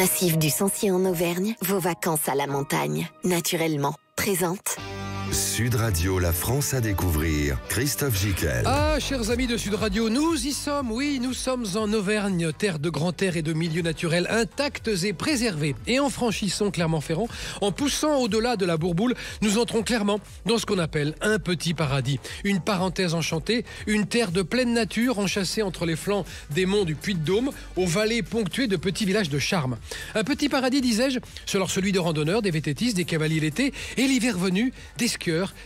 Massif du Sancy en Auvergne, vos vacances à la montagne, naturellement, présente. Sud Radio, la France à découvrir. Christophe Gicquel. Ah, chers amis de Sud Radio, nous y sommes, oui, nous sommes en Auvergne, terre de grand air et de milieux naturels intacts et préservés. Et en franchissant Clermont-Ferrand, en poussant au-delà de la Bourboule, nous entrons clairement dans ce qu'on appelle un petit paradis. Une parenthèse enchantée, une terre de pleine nature enchâssée entre les flancs des monts du Puy-de-Dôme, aux vallées ponctuées de petits villages de charme. Un petit paradis, disais-je, c'est celui de randonneurs, des vététistes, des cavaliers l'été, et l'hiver venu, des skieurs,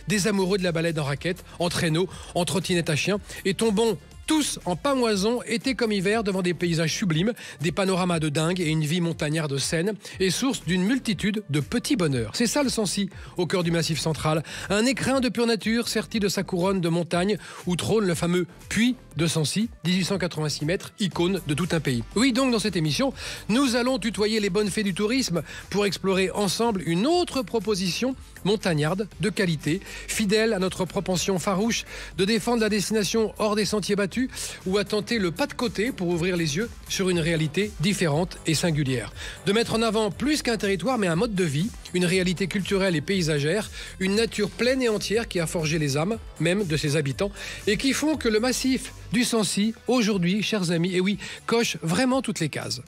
des amoureux de la balade en raquette, en traîneau, en trottinette à chien, et tombons tous en pamoison, été comme hiver, devant des paysages sublimes, des panoramas de dingue et une vie montagnarde saine, et source d'une multitude de petits bonheurs. C'est ça le Sancy, au cœur du Massif central. Un écrin de pure nature, serti de sa couronne de montagnes, où trône le fameux puits de Sancy, 1886 mètres, icône de tout un pays. Oui, donc dans cette émission, nous allons tutoyer les bonnes fées du tourisme pour explorer ensemble une autre proposition montagnarde, de qualité, fidèle à notre propension farouche de défendre la destination hors des sentiers battus ou à tenter le pas de côté pour ouvrir les yeux sur une réalité différente et singulière. De mettre en avant plus qu'un territoire mais un mode de vie, une réalité culturelle et paysagère, une nature pleine et entière qui a forgé les âmes, même de ses habitants, et qui font que le massif du Sancy, aujourd'hui, chers amis, et oui, coche vraiment toutes les cases.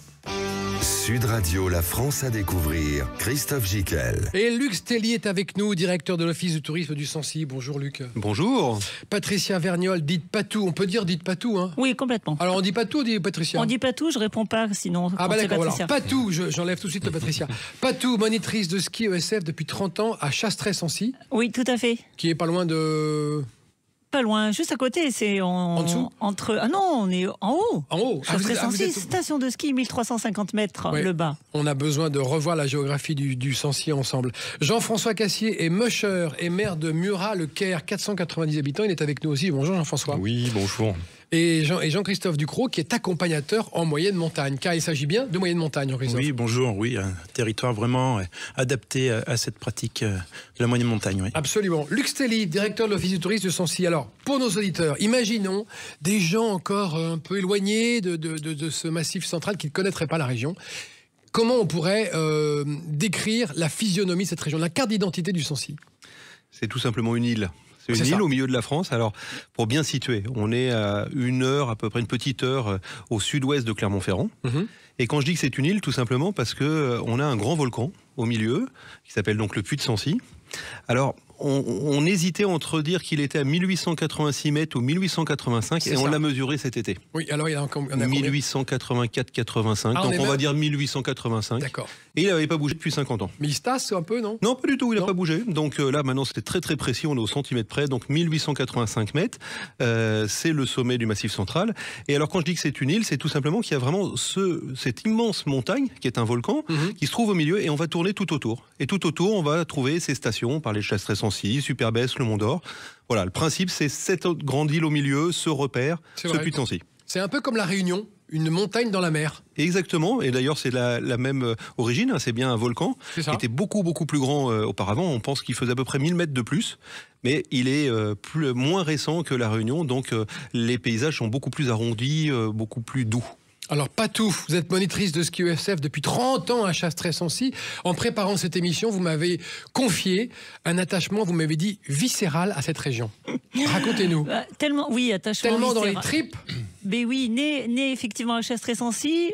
Sud Radio, la France à découvrir. Christophe Gicquel. Et Luc Stelly est avec nous, directeur de l'Office du tourisme du Sancy. Bonjour Luc. Bonjour. Patricia Vergnol, dite Patou. On peut dire dite Patou, hein? Oui, complètement. Alors on dit Patou ou on dit Patricia? On dit Patou, je réponds pas, sinon. Ah bah d'accord, Patricia. alors Patou, j'enlève tout de suite le Patricia. Patou, monitrice de ski ESF depuis 30 ans à Chastret-Sancy. Oui, tout à fait. Qui est pas loin de... Pas loin, juste à côté, c'est En dessous? Ah non, on est en haut. En haut. Chastret-Sancy, station de ski, 1350 mètres, Ouais. le bas. On a besoin de revoir la géographie du Sancy ensemble. Jean-François Cassier est musher et maire de Murat, le Caire, 490 habitants. Il est avec nous aussi. Bonjour Jean-François. Oui, bonjour. Et Jean-Christophe Ducrot, qui est accompagnateur en moyenne montagne, car il s'agit bien de moyenne montagne, Jean-Christophe. Oui, bonjour. Oui, un territoire vraiment adapté à cette pratique de la moyenne montagne. Oui. Absolument. Luc Stelly, directeur de l'Office du tourisme de Sancy. Alors, pour nos auditeurs, imaginons des gens encore un peu éloignés de ce massif central qui ne connaîtraient pas la région. Comment on pourrait décrire la physionomie de cette région, la carte d'identité du Sancy? C'est tout simplement une île. C'est une C'est île ça. au milieu de la France. Alors, pour bien situer, on est à à peu près une petite heure au sud-ouest de Clermont-Ferrand. Et quand je dis que c'est une île, tout simplement parce que on a un grand volcan au milieu, qui s'appelle donc le Puy de Sancy. Alors, on hésitait entre dire qu'il était à 1886 mètres ou 1885, C'est et on ça. l'a mesuré cet été. Oui, alors il y a encore... on a combien? 1884-85, Ah, on donc est on va même- dire 1885. D'accord. Et il n'avait pas bougé depuis 50 ans. Mais il se tasse un peu, non? Non, pas du tout, il n'a Non. pas bougé. Donc là, maintenant, c'est très très précis, on est au centimètre près, donc 1885 mètres, c'est le sommet du Massif central. Et alors, quand je dis que c'est une île, c'est tout simplement qu'il y a vraiment cette immense montagne, qui est un volcan, qui se trouve au milieu, et on va tourner tout autour. Et tout autour, on va trouver ces stations, on parlait de Chastret-Sancy, Superbès, le Mont d'Or. Voilà, le principe, c'est cette grande île au milieu, ce repère, C'est ce vrai. Puy de Sancy. C'est un peu comme la Réunion, une montagne dans la mer. Exactement, et d'ailleurs c'est la même origine, hein, c'est bien un volcan C'est ça. qui était beaucoup plus grand auparavant, on pense qu'il faisait à peu près 1000 mètres de plus, mais il est moins récent que la Réunion, donc les paysages sont beaucoup plus arrondis, beaucoup plus doux. Alors, Patou, vous êtes monitrice de ski ESF depuis 30 ans à Chastret-Sancy. En préparant cette émission, vous m'avez confié un attachement, vous m'avez dit, viscéral à cette région. Racontez-nous. Bah, tellement, oui, attachement. Tellement dans les viscéral. tripes. Mais oui, né effectivement à Chastret-Sancy,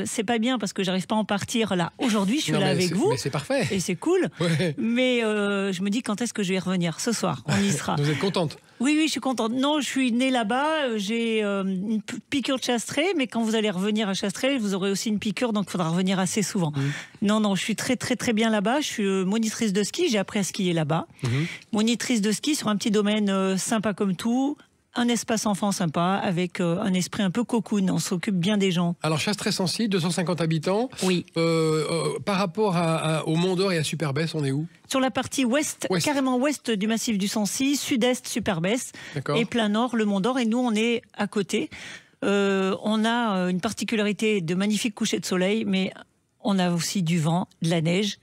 c'est pas bien parce que j'arrive pas à en partir là. Aujourd'hui, je suis Non, là mais avec c'est- vous. Mais c'est parfait. Et c'est cool. Ouais. Mais je me dis quand est-ce que je vais y revenir? Ce soir, on y sera. Vous êtes contente? Oui, je suis contente. Non, je suis née là-bas, j'ai une piqûre de Chastret, mais quand vous allez revenir à Chastret, vous aurez aussi une piqûre, donc il faudra revenir assez souvent. Non, je suis très bien là-bas, je suis monitrice de ski, j'ai appris à skier là-bas. Monitrice de ski sur un petit domaine sympa comme tout, un espace enfant sympa, avec un esprit un peu cocoon, on s'occupe bien des gens. Alors, Chastret-Sancy, 250 habitants. Oui. Par rapport au Mont d'Or et à Superbès, on est où? Sur la partie ouest, carrément ouest du massif du Sancy, sud-est, Superbès, D'accord. et plein nord, le Mont d'Or, et nous, on est à côté. On a une particularité de magnifiques couchers de soleil, mais on a aussi du vent, de la neige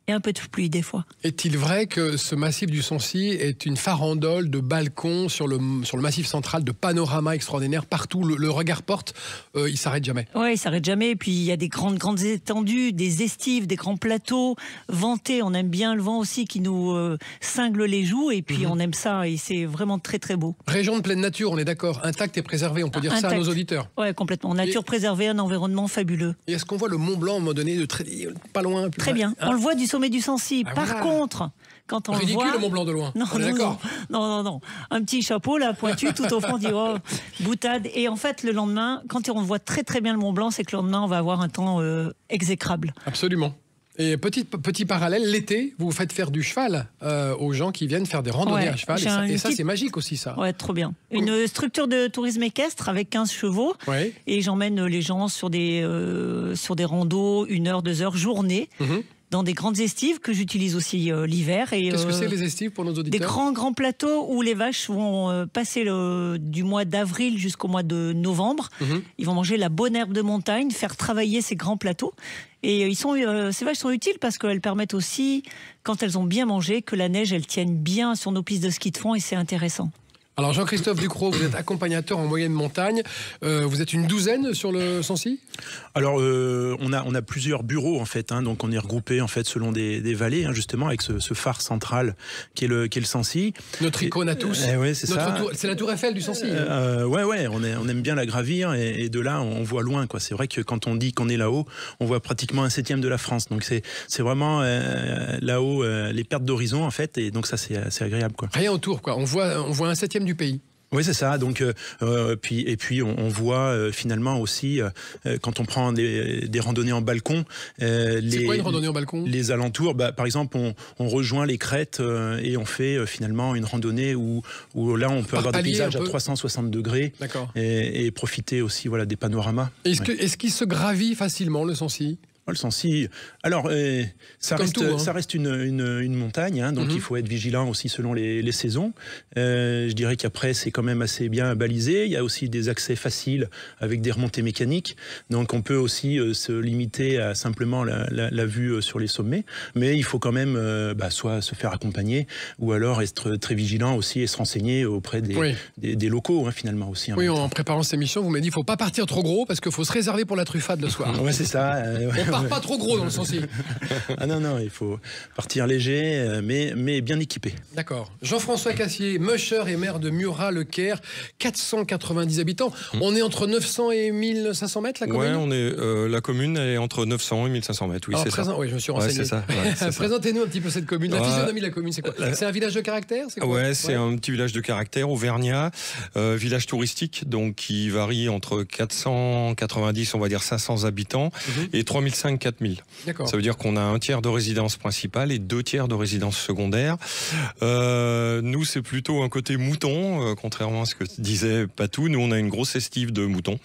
Et un peu de pluie des fois. Est-il vrai que ce massif du Sancy est une farandole de balcons sur le massif central, de panoramas extraordinaires partout, le regard porte, il s'arrête jamais? Oui, il s'arrête jamais. Et puis il y a des grandes étendues, des estives, des grands plateaux ventés. On aime bien le vent aussi qui nous cingle les joues. Et puis on aime ça et c'est vraiment très très beau. Région de pleine nature, on est d'accord, intacte et préservée, on peut dire ça à nos auditeurs. Oui, complètement. Nature préservée, un environnement fabuleux. Et est-ce qu'on voit le Mont Blanc à un moment donné, pas loin? Très bien. On le voit du sommet du Sancy. Par contre, quand on ridicule, le voit... le Mont Blanc de loin. Non, on est d'accord. Non. Un petit chapeau là, pointu, tout au fond, on dit oh, boutade. Et en fait, le lendemain, quand on voit très très bien le Mont Blanc, c'est que le lendemain, on va avoir un temps exécrable. Absolument. Et petit parallèle, l'été, vous faites faire du cheval aux gens qui viennent faire des randonnées à cheval. Et ça, c'est magique aussi, ça. Ouais, trop bien. Une structure de tourisme équestre avec 15 chevaux. Ouais. Et j'emmène les gens sur des randos, 1 heure, 2 heures, journée. Dans des grandes estives que j'utilise aussi l'hiver. Qu'est-ce que c'est les estives pour nos auditeurs? Des grands plateaux où les vaches vont passer du mois d'avril jusqu'au mois de novembre. Ils vont manger la bonne herbe de montagne, faire travailler ces grands plateaux. Et ces vaches sont utiles parce qu'elles permettent aussi, quand elles ont bien mangé, que la neige elle tienne bien sur nos pistes de ski de fond et c'est intéressant. Alors Jean-Christophe Ducrot, vous êtes accompagnateur en moyenne montagne. Vous êtes une douzaine sur le Sancy? Alors on a plusieurs bureaux en fait, donc on est regroupés en fait selon des vallées justement avec ce phare central qui est le Sancy. Notre icône à tous. Ouais, c'est ça. C'est la Tour Eiffel du Sancy. Ouais, on aime bien la gravir et de là on voit loin quoi. C'est vrai que quand on dit qu'on est là-haut, on voit pratiquement 1/7 de la France. Donc c'est vraiment là-haut les pertes d'horizon en fait et donc ça c'est agréable quoi. Rien autour quoi. On voit 1/7 du pays. Oui, c'est ça. Donc, puis on voit finalement aussi quand on prend des randonnées en balcon. C'est quoi une randonnée en balcon? Les alentours. Par exemple, on rejoint les crêtes et on fait finalement une randonnée où là on peut avoir des paysages à 360 degrés. Et profiter aussi des panoramas. Est-ce qu'il se gravit facilement le Sancy? Le Sancy, alors ça reste une montagne, donc il faut être vigilant aussi selon les saisons. Je dirais qu'après c'est quand même assez bien balisé. Il y a aussi des accès faciles avec des remontées mécaniques, donc on peut aussi se limiter à simplement la vue sur les sommets, mais il faut quand même soit se faire accompagner ou alors être très vigilant aussi et se renseigner auprès des locaux finalement aussi. Oui, en préparant cette émission, vous m'avez dit il ne faut pas partir trop gros parce qu'il faut se réserver pour la truffade le soir. Ouais, c'est ça. On part pas trop gros dans le Sancy. Non, il faut partir léger, mais bien équipé. D'accord. Jean-François Cassier, musher et maire de Murat-le-Caire, 490 habitants. On est entre 900 et 1500 mètres, la commune? La commune est entre 900 et 1500 mètres, oui, c'est ça. Oui, je me suis renseigné. C'est ça. Présentez-nous un petit peu cette commune. La physionomie de la commune, c'est quoi? C'est un village de caractère? C'est un petit village de caractère, auvergnat, village touristique, donc qui varie entre 490, on va dire 500 habitants, et 3500-4000. Ça veut dire qu'on a 1/3 de résidence principale et 2/3 de résidence secondaire. Nous, c'est plutôt un côté mouton, contrairement à ce que disait Patou. Nous, on a une grosse estive de moutons.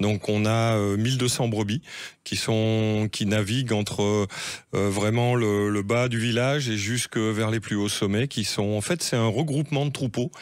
Donc, on a 1200 brebis qui naviguent entre vraiment le bas du village et jusque vers les plus hauts sommets, en fait, c'est un regroupement de troupeaux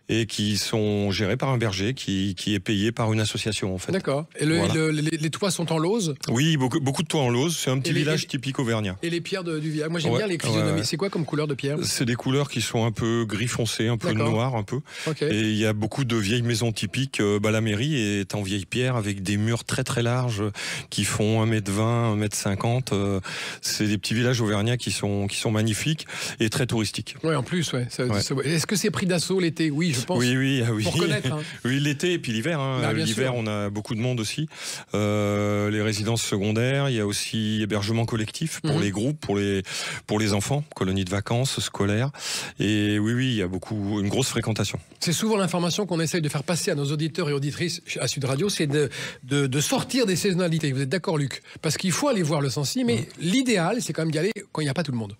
et qui sont gérés par un berger qui est payé par une association en fait. D'accord. Et les toits sont en lauze? Oui, beaucoup de toits en lauze. C'est un petit village typique auvergnat. Et les pierres du village? Moi j'aime bien les physionomies. C'est quoi comme couleur de pierre? C'est des couleurs qui sont un peu gris foncé, un peu noir un peu. Et il y a beaucoup de vieilles maisons typiques. La mairie est en vieille pierre avec des murs très très larges qui font 1m20, 1m50. C'est des petits villages auvergnats qui sont magnifiques et très touristiques. Oui, en plus, Est-ce que c'est pris d'assaut l'été? Oui, je pense. Oui. Pour connaître. Oui, l'été et puis l'hiver. L'hiver, on a beaucoup de monde aussi. Les résidences secondaires, il y a aussi hébergement collectif pour les groupes, pour les enfants, colonies de vacances, scolaires. Et oui, il y a une grosse fréquentation. C'est souvent l'information qu'on essaye de faire passer à nos auditeurs et auditrices à Sud Radio, c'est de sortir des saisonnalités. Vous êtes d'accord, Luc? Parce qu'il faut aller voir le Sancy, mais l'idéal, c'est quand même d'y aller quand il n'y a pas tout le monde.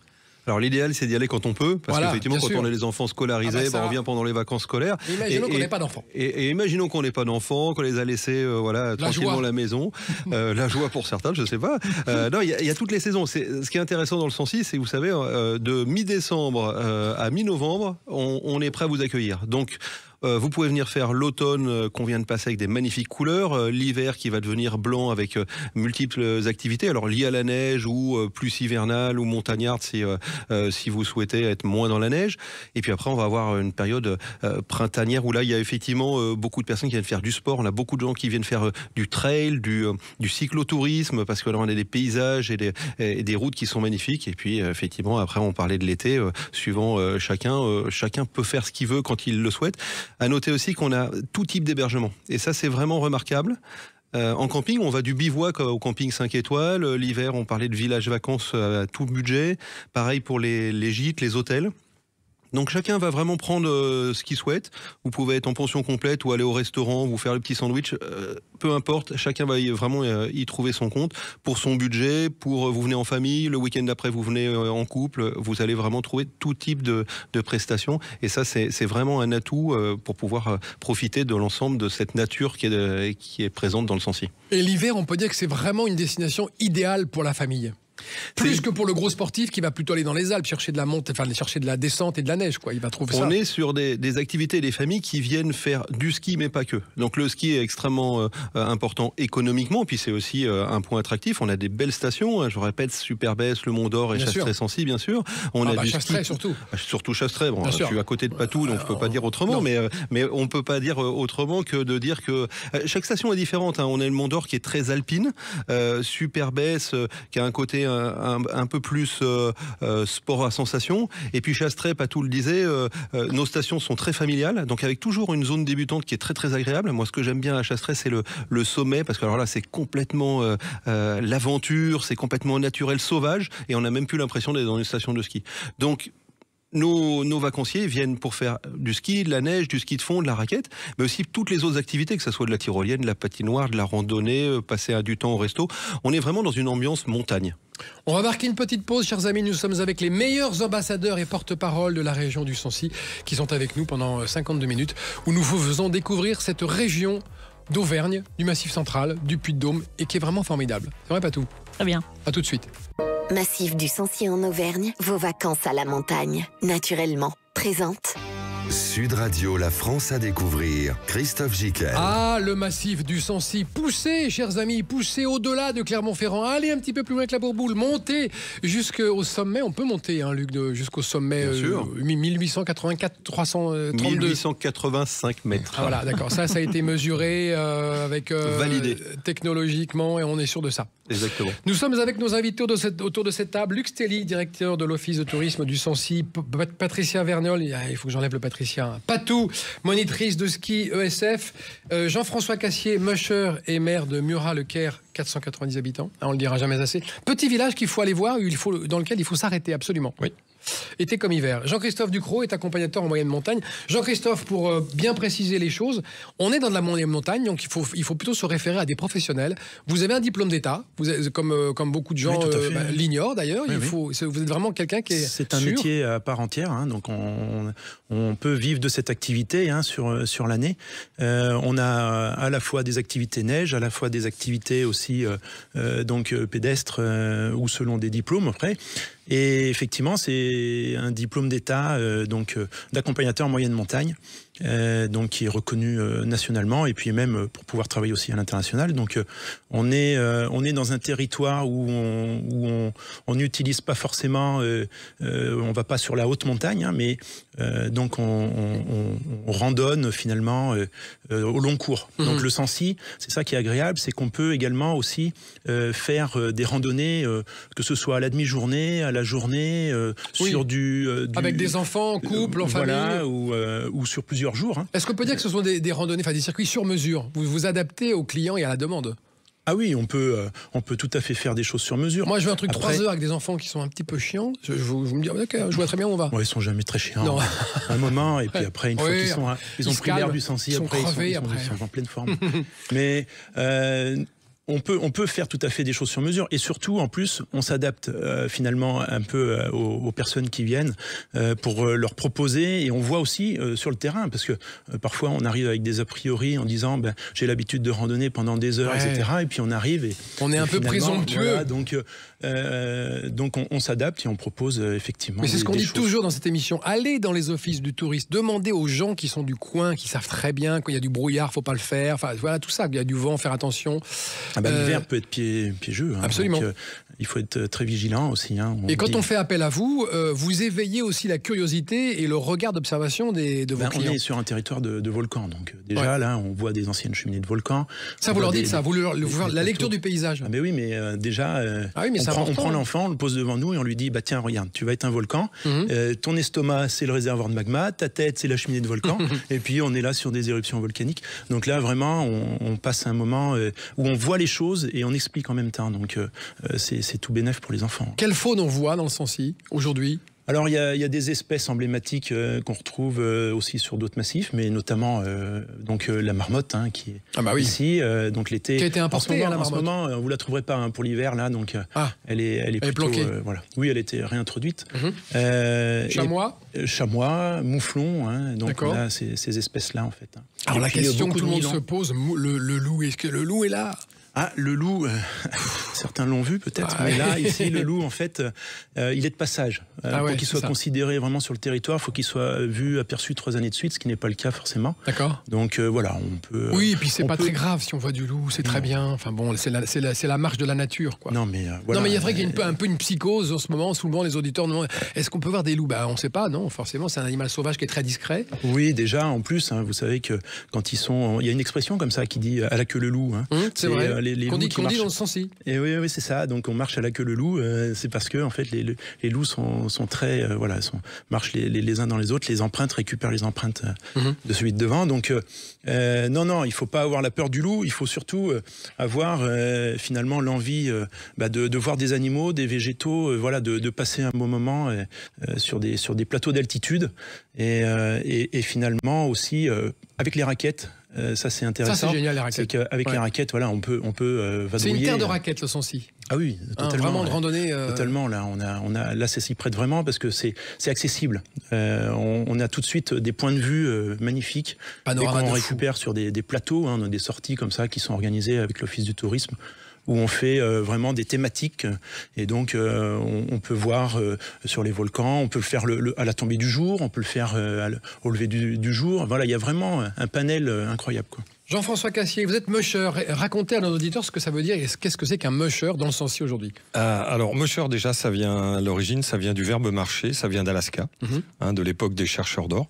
Alors l'idéal c'est d'y aller quand on peut, parce qu'effectivement quand on a les enfants scolarisés, on vient pendant les vacances scolaires. Imaginons qu'on n'ait pas d'enfants. Et imaginons qu'on n'ait pas d'enfants, qu'on les a laissés tranquillement à la maison. La joie pour certains, je ne sais pas. Non, il y a toutes les saisons. Ce qui est intéressant dans le Sancy, c'est vous savez, de mi-décembre à mi-novembre, on est prêt à vous accueillir. Donc Vous pouvez venir faire l'automne qu'on vient de passer avec des magnifiques couleurs, l'hiver qui va devenir blanc avec multiples activités, alors liées à la neige ou plus hivernale ou montagnarde si vous souhaitez être moins dans la neige. Et puis après, on va avoir une période printanière où là, il y a effectivement beaucoup de personnes qui viennent faire du sport. On a beaucoup de gens qui viennent faire du trail, du cyclotourisme, parce que là, on a des paysages et des routes qui sont magnifiques. Et puis, effectivement, après, on parlait de l'été, suivant chacun peut faire ce qu'il veut quand il le souhaite. À noter aussi qu'on a tout type d'hébergement. Et ça, c'est vraiment remarquable. En camping, on va du bivouac au camping 5 étoiles. L'hiver, on parlait de village vacances à tout budget. Pareil pour les gîtes, les hôtels. Donc chacun va vraiment prendre ce qu'il souhaite. Vous pouvez être en pension complète ou aller au restaurant, vous faire le petit sandwich. Peu importe, chacun va vraiment y trouver son compte pour son budget. Vous venez en famille, le week-end d'après vous venez en couple. Vous allez vraiment trouver tout type de prestations. Et ça, c'est vraiment un atout pour pouvoir profiter de l'ensemble de cette nature qui est présente dans le Sancy. Et l'hiver, on peut dire que c'est vraiment une destination idéale pour la famille. Plus que pour le gros sportif qui va plutôt aller dans les Alpes chercher de la chercher de la descente et de la neige, quoi. Il va trouver ça. On est sur des activités des familles qui viennent faire du ski, mais pas que. Donc le ski est extrêmement important économiquement, puis c'est aussi un point attractif. On a des belles stations, je répète, Superbès, le Mont d'Or et Chastré-Sancy, bien sûr. On a du Chastré ski, surtout Chastré. Bon, je suis à côté de Patou, donc je peux pas dire autrement. Mais on peut pas dire autrement que de dire que chaque station est différente. On a le Mont d'Or qui est très alpine, Superbès qui a un côté un peu plus sport à sensation, et puis Chastré, Patou le disait, nos stations sont très familiales, donc avec toujours une zone débutante qui est très très agréable. Moi, ce que j'aime bien à Chastré, c'est le sommet, parce que alors là, c'est complètement l'aventure, c'est complètement naturel, sauvage, et on n'a même plus l'impression d'être dans une station de ski. Donc nos vacanciers viennent pour faire du ski, de la neige, du ski de fond, de la raquette, mais aussi toutes les autres activités, que ce soit de la tyrolienne, de la patinoire, de la randonnée, passer du temps au resto. On est vraiment dans une ambiance montagne. On va marquer une petite pause, chers amis. Nous sommes avec les meilleurs ambassadeurs et porte-parole de la région du Sancy qui sont avec nous pendant 52 minutes, où nous vous faisons découvrir cette région d'Auvergne, du Massif central, du Puy-de-Dôme, et qui est vraiment formidable. C'est vrai, Patou? Très bien. À tout de suite. Massif du Sancy en Auvergne, vos vacances à la montagne, naturellement, présente. Sud Radio, la France à découvrir. Christophe Giquel. Ah, le massif du Sancy. Poussez, chers amis, poussez au-delà de Clermont-Ferrand. Allez un petit peu plus loin que la Bourboule. Montez jusqu'au sommet. On peut monter, Luc, jusqu'au sommet 1884, 332. 1885 mètres. Ah, voilà, d'accord. Ça a été mesuré avec validé technologiquement, et on est sûr de ça. Exactement. Nous sommes avec nos invités autour de cette table. Luc Stelly, directeur de l'Office de tourisme du Sancy. Patricia Vergnol, il faut que j'enlève le Patricia. Patou, monitrice de ski ESF. Jean-François Cassier, musher et maire de Murat-le-Caire, 490 habitants. On le dira jamais assez. Petit village qu'il faut aller voir, dans lequel il faut s'arrêter absolument. Oui. Été comme hiver. Jean-Christophe Ducrot est accompagnateur en moyenne montagne. Jean-Christophe, pour bien préciser les choses, on est dans de la moyenne montagne, donc il faut plutôt se référer à des professionnels. Vous avez un diplôme d'État, comme beaucoup de gens l'ignorent d'ailleurs. Vous êtes vraiment quelqu'un qui est C'est un métier à part entière, donc on peut vivre de cette activité sur l'année. On a à la fois des activités neige, à la fois des activités aussi pédestres ou selon des diplômes après. Et effectivement, c'est un diplôme d'État d'accompagnateur en moyenne montagne, qui est reconnu nationalement, et puis même pour pouvoir travailler aussi à l'international. Donc on est dans un territoire où on n'utilise pas forcément, on va pas sur la haute montagne, mais donc on randonne finalement au long cours. Donc le Sancy, c'est ça qui est agréable, c'est qu'on peut également aussi faire des randonnées, que ce soit à la demi-journée, à la journée, sur avec des enfants, en couple, en famille, ou sur plusieurs jours. Est-ce qu'on peut dire que ce sont des randonnées, des circuits sur mesure? Vous vous adaptez aux clients et à la demande? Ah oui, on peut tout à fait faire des choses sur mesure. Moi, je veux un truc 3 heures avec des enfants qui sont un petit peu chiants. Je me dis, d'accord, je vois très bien où on va. Ils sont jamais très chiants. Non. Un moment, et puis après, une fois qu'ils ont pris l'air du Sancy, après, ils sont en pleine forme. Mais on peut faire tout à fait des choses sur mesure, et surtout en plus on s'adapte finalement un peu aux personnes qui viennent pour leur proposer, et on voit aussi sur le terrain, parce que parfois on arrive avec des a priori en disant j'ai l'habitude de randonner pendant des heures, etc. Et puis on arrive et on est un peu présomptueux. Voilà, donc on s'adapte et on propose effectivement. Mais c'est ce qu'on dit toujours dans cette émission. Allez dans les offices du tourisme, demandez aux gens qui sont du coin, qui savent très bien qu'il y a du brouillard, faut pas le faire. Enfin voilà, tout ça, il y a du vent, faire attention. L'hiver peut être piégeux. Absolument. Donc, il faut être très vigilant aussi. Et quand on fait appel à vous, vous éveillez aussi la curiosité et le regard d'observation de vos clients. On est sur un territoire de volcan, donc déjà là, on voit des anciennes cheminées de volcans. Ça, vous leur dites ça, la lecture du paysage. Mais oui, mais déjà, on prend l'enfant, on le pose devant nous et on lui dit tiens, regarde, tu vas être un volcan. Ton estomac, c'est le réservoir de magma. Ta tête, c'est la cheminée de volcan. Et puis on est là sur des éruptions volcaniques. Donc là, vraiment, on passe un moment où on voit les choses et on explique en même temps. Donc c'est tout bénef pour les enfants. Quelle faune on voit dans le Sancy aujourd'hui ? Alors il y a des espèces emblématiques qu'on retrouve aussi sur d'autres massifs, mais notamment la marmotte qui est ici, donc l'été. Qui a été importée, en ce moment, vous la trouverez pas pour l'hiver là, donc elle est plutôt planquée. Voilà. Oui, elle était réintroduite. Chamois, mouflon, donc on a ces espèces là en fait. Alors la question que tout le monde se pose, le loup, est-ce que le loup est là ? Le loup, certains l'ont vu peut-être, mais là, ici, le loup, en fait, il est de passage. Pour qu'il soit considéré vraiment sur le territoire, il faut qu'il soit vu, aperçu 3 années de suite, ce qui n'est pas le cas forcément. D'accord. Donc voilà, on peut... Oui, et puis c'est pas très grave si on voit du loup, c'est très bien. Enfin bon, c'est la marche de la nature, quoi. Non, mais voilà. Non, mais il y a vrai qu'il y a un peu une psychose en ce moment. Souvent, les auditeurs nous demandent, est-ce qu'on peut voir des loups ? On ne sait pas, non, forcément, c'est un animal sauvage qui est très discret. Oui, déjà, en plus, vous savez que quand ils sont... Il y a une expression comme ça qui dit « à la queue le loup ». C'est vrai. Qu'on dit dans le Sancy. Et oui, c'est ça. Donc on marche à la queue le loup. C'est parce que en fait les loups sont très marchent les uns dans les autres. Les empreintes récupèrent les empreintes de celui de devant. Donc non, il faut pas avoir la peur du loup. Il faut surtout avoir finalement l'envie de voir des animaux, des végétaux, de passer un bon moment sur des plateaux d'altitude et finalement aussi avec les raquettes. Ça c'est intéressant. Ça c'est génial, les raquettes. C'est qu'avec les raquettes, on peut vadrouiller. C'est une terre de raquettes, le Sancy. Ah oui, totalement. Vraiment de randonnée. Totalement. Là, là, ça s'y prête vraiment parce que c'est accessible. On a tout de suite des points de vue magnifiques. Panorama dès qu'on récupère sur des plateaux, on a des sorties comme ça qui sont organisées avec l'Office du tourisme, où on fait vraiment des thématiques. Et donc, on peut voir sur les volcans, on peut le faire à la tombée du jour, on peut le faire au lever du jour. Voilà, il y a vraiment un panel incroyable, quoi. Jean-François Cassier, vous êtes musher. Racontez à nos auditeurs ce que ça veut dire et qu'est-ce que c'est qu'un musher dans le Sancy aujourd'hui. Alors, musher, déjà, à l'origine, ça vient du verbe marcher, ça vient d'Alaska, de l'époque des chercheurs d'or.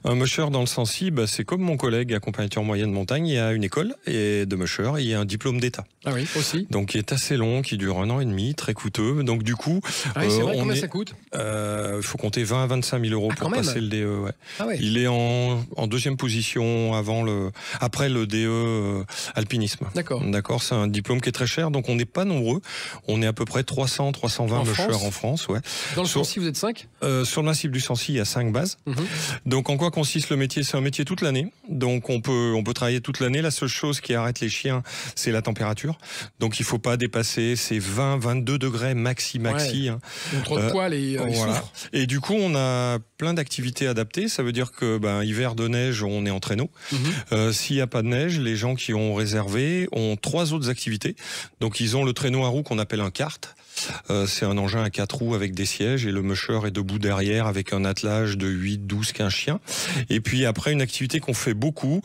Un musher dans le Sancy, c'est comme mon collègue accompagnateur moyenne montagne, il y a une école de musher et il y a un diplôme d'État. Ah oui, aussi. Donc, qui est assez long, qui dure 1 an et demi, très coûteux. Donc, du coup... c'est vrai, combien ça coûte ? Il faut compter 20 à 25 000 euros pour passer le DE. Ouais. Ah ouais. Il est en deuxième position après le DE alpinisme. D'accord, c'est un diplôme qui est très cher, donc on n'est pas nombreux. On est à peu près 320 mushers en France. Ouais. Dans le Sancy, vous êtes 5 ? Sur le massif du Sancy, il y a 5 bases. Donc en quoi consiste le métier ? C'est un métier toute l'année. Donc on peut travailler toute l'année. La seule chose qui arrête les chiens, c'est la température. Donc il ne faut pas dépasser ces 20-22 degrés maxi. Ouais. Trop de poils et souffrent. Et du coup, on a plein d'activités adaptées. Ça veut dire que hiver de neige, on est en traîneau. S'il n'y a pas de neige, les gens qui ont réservé ont 3 autres activités. Donc ils ont le traîneau à roues qu'on appelle un kart. C'est un engin à 4 roues avec des sièges et le musher est debout derrière avec un attelage de 8, 12, 15 chiens. Et puis après, une activité qu'on fait beaucoup,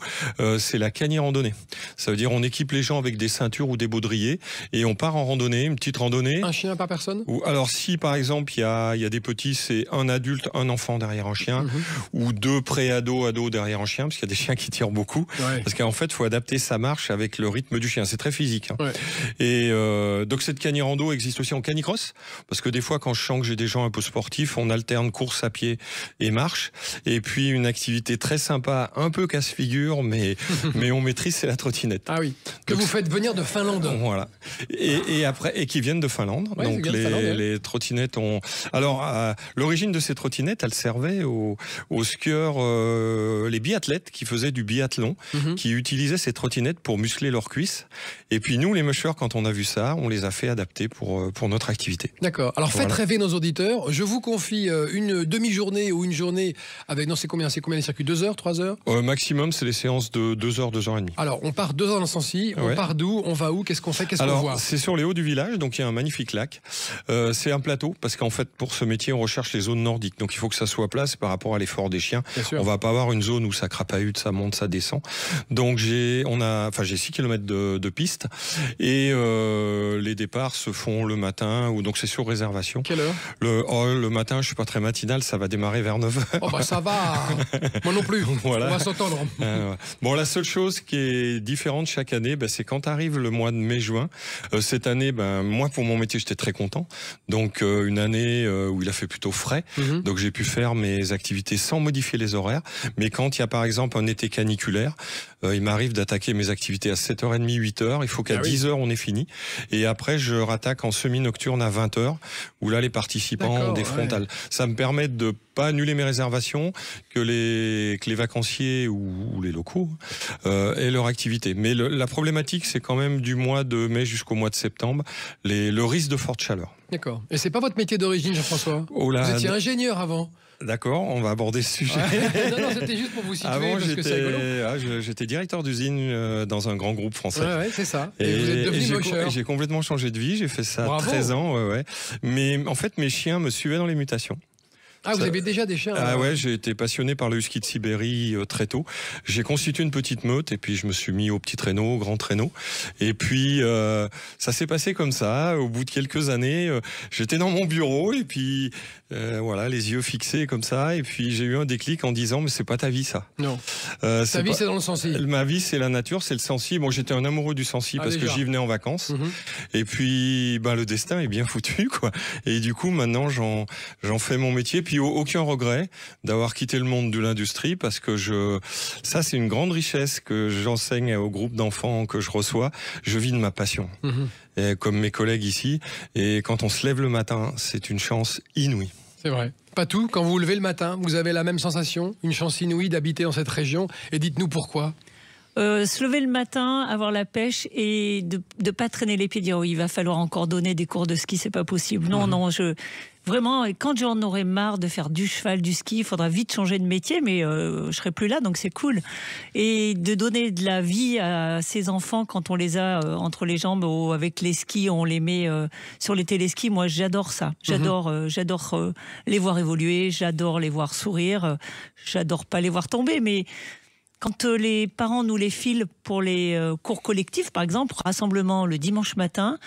c'est la cagnie randonnée. Ça veut dire on équipe les gens avec des ceintures ou des baudriers et on part en randonnée, une petite randonnée. Un chien par personne ? Alors si par exemple il y a des petits, c'est un adulte, un enfant derrière un chien, ou 2 pré-ados derrière un chien, parce qu'il y a des chiens qui tirent beaucoup. Ouais. Parce qu'en fait, il faut adapter sa marche avec le rythme du chien. C'est très physique. Et donc cette cagnie rando existe aussi en cagnie canicross, parce que des fois, quand je sens que j'ai des gens un peu sportifs, on alterne course à pied et marche. Et puis, une activité très sympa, un peu casse-figure, mais on maîtrise, c'est la trottinette. Ah oui, que donc, vous faites venir de Finlande. Voilà. Et qui viennent de Finlande. Ouais, donc, les trottinettes ont... Alors, l'origine de ces trottinettes, elle servait aux skieurs, les biathlètes qui faisaient du biathlon, qui utilisaient ces trottinettes pour muscler leurs cuisses. Et puis nous, les mushers, quand on a vu ça, on les a fait adapter pour notre activité. D'accord. Alors faites rêver nos auditeurs. Je vous confie une demi-journée ou une journée avec... Non, c'est combien les circuits? 2 heures, 3 heures maximum, c'est les séances de 2 heures, 2 heures et demie. Alors, on part 2 heures dans Sancy. On part d'où? On va où? Qu'est-ce qu'on fait? Qu'est-ce qu'on voit? C'est sur les hauts du village, donc il y a un magnifique lac. C'est un plateau, parce qu'en fait, pour ce métier, on recherche les zones nordiques. Donc il faut que ça soit plat, par rapport à l'effort des chiens. On va pas avoir une zone où ça crapahute, ça monte, ça descend. Donc j'ai 6 km de piste et les départs se font le matin, ou donc c'est sur réservation. Quelle heure? Le matin, je suis pas très matinal, ça va démarrer vers 9h. Oh bah ça va. Moi non plus. Voilà. On va s'entendre. Bon, la seule chose qui est différente chaque année, c'est quand arrive le mois de mai-juin. Cette année, moi pour mon métier, j'étais très content. Donc une année où il a fait plutôt frais, donc j'ai pu faire mes activités sans modifier les horaires. Mais quand il y a par exemple un été caniculaire, il m'arrive d'attaquer mes activités à 7h30, 8h. Il faut qu'à 10h on ait fini. Et après, je rattaque en semi-nocturne à 20h, où là les participants ont des frontales. Ça me permet de pas annuler mes réservations, que les vacanciers ou les locaux aient leur activité. Mais la problématique, c'est quand même du mois de mai jusqu'au mois de septembre, le risque de forte chaleur. D'accord. Et c'est pas votre métier d'origine, Jean-François? Vous étiez ingénieur avant. D'accord, on va aborder ce sujet. Non, c'était juste pour vous situer. Avant, parce que c'est rigolo. J'étais directeur d'usine dans un grand groupe français. Ouais, c'est ça. Et vous êtes devenu mocheur. J'ai complètement changé de vie, j'ai fait ça 13 ans. Mais en fait, mes chiens me suivaient dans les mutations. Ah, vous avez déjà des chiens? Ah ouais, j'ai été passionné par le husky de Sibérie très tôt. J'ai constitué une petite meute et puis je me suis mis au petit traîneau, au grand traîneau. Et puis ça s'est passé comme ça. Au bout de quelques années, j'étais dans mon bureau et puis les yeux fixés comme ça. Et puis j'ai eu un déclic en disant mais c'est pas ta vie ça. Non. Ta vie c'est dans le Sancy. Ma vie c'est la nature, c'est le Sancy. Bon, j'étais un amoureux du Sancy parce que j'y venais en vacances. Et puis le destin est bien foutu quoi. Et du coup maintenant j'en fais mon métier. Puis aucun regret d'avoir quitté le monde de l'industrie parce que ça c'est une grande richesse que j'enseigne au groupe d'enfants que je reçois. Je vis de ma passion, comme mes collègues ici. Et quand on se lève le matin, c'est une chance inouïe. C'est vrai. Patou, quand vous vous levez le matin, vous avez la même sensation, une chance inouïe d'habiter dans cette région. Et dites-nous pourquoi. Se lever le matin, avoir la pêche et de pas traîner les pieds, dire il va falloir encore donner des cours de ski, c'est pas possible. Non, vraiment, quand j'en aurai marre de faire du cheval, du ski, il faudra vite changer de métier, mais je serai plus là, donc c'est cool. Et de donner de la vie à ces enfants quand on les a entre les jambes ou avec les skis, on les met sur les téléskis. Moi, j'adore ça. J'adore les voir évoluer, j'adore les voir sourire, j'adore pas les voir tomber, mais quand les parents nous les filent pour les cours collectifs, par exemple, rassemblement le dimanche matin,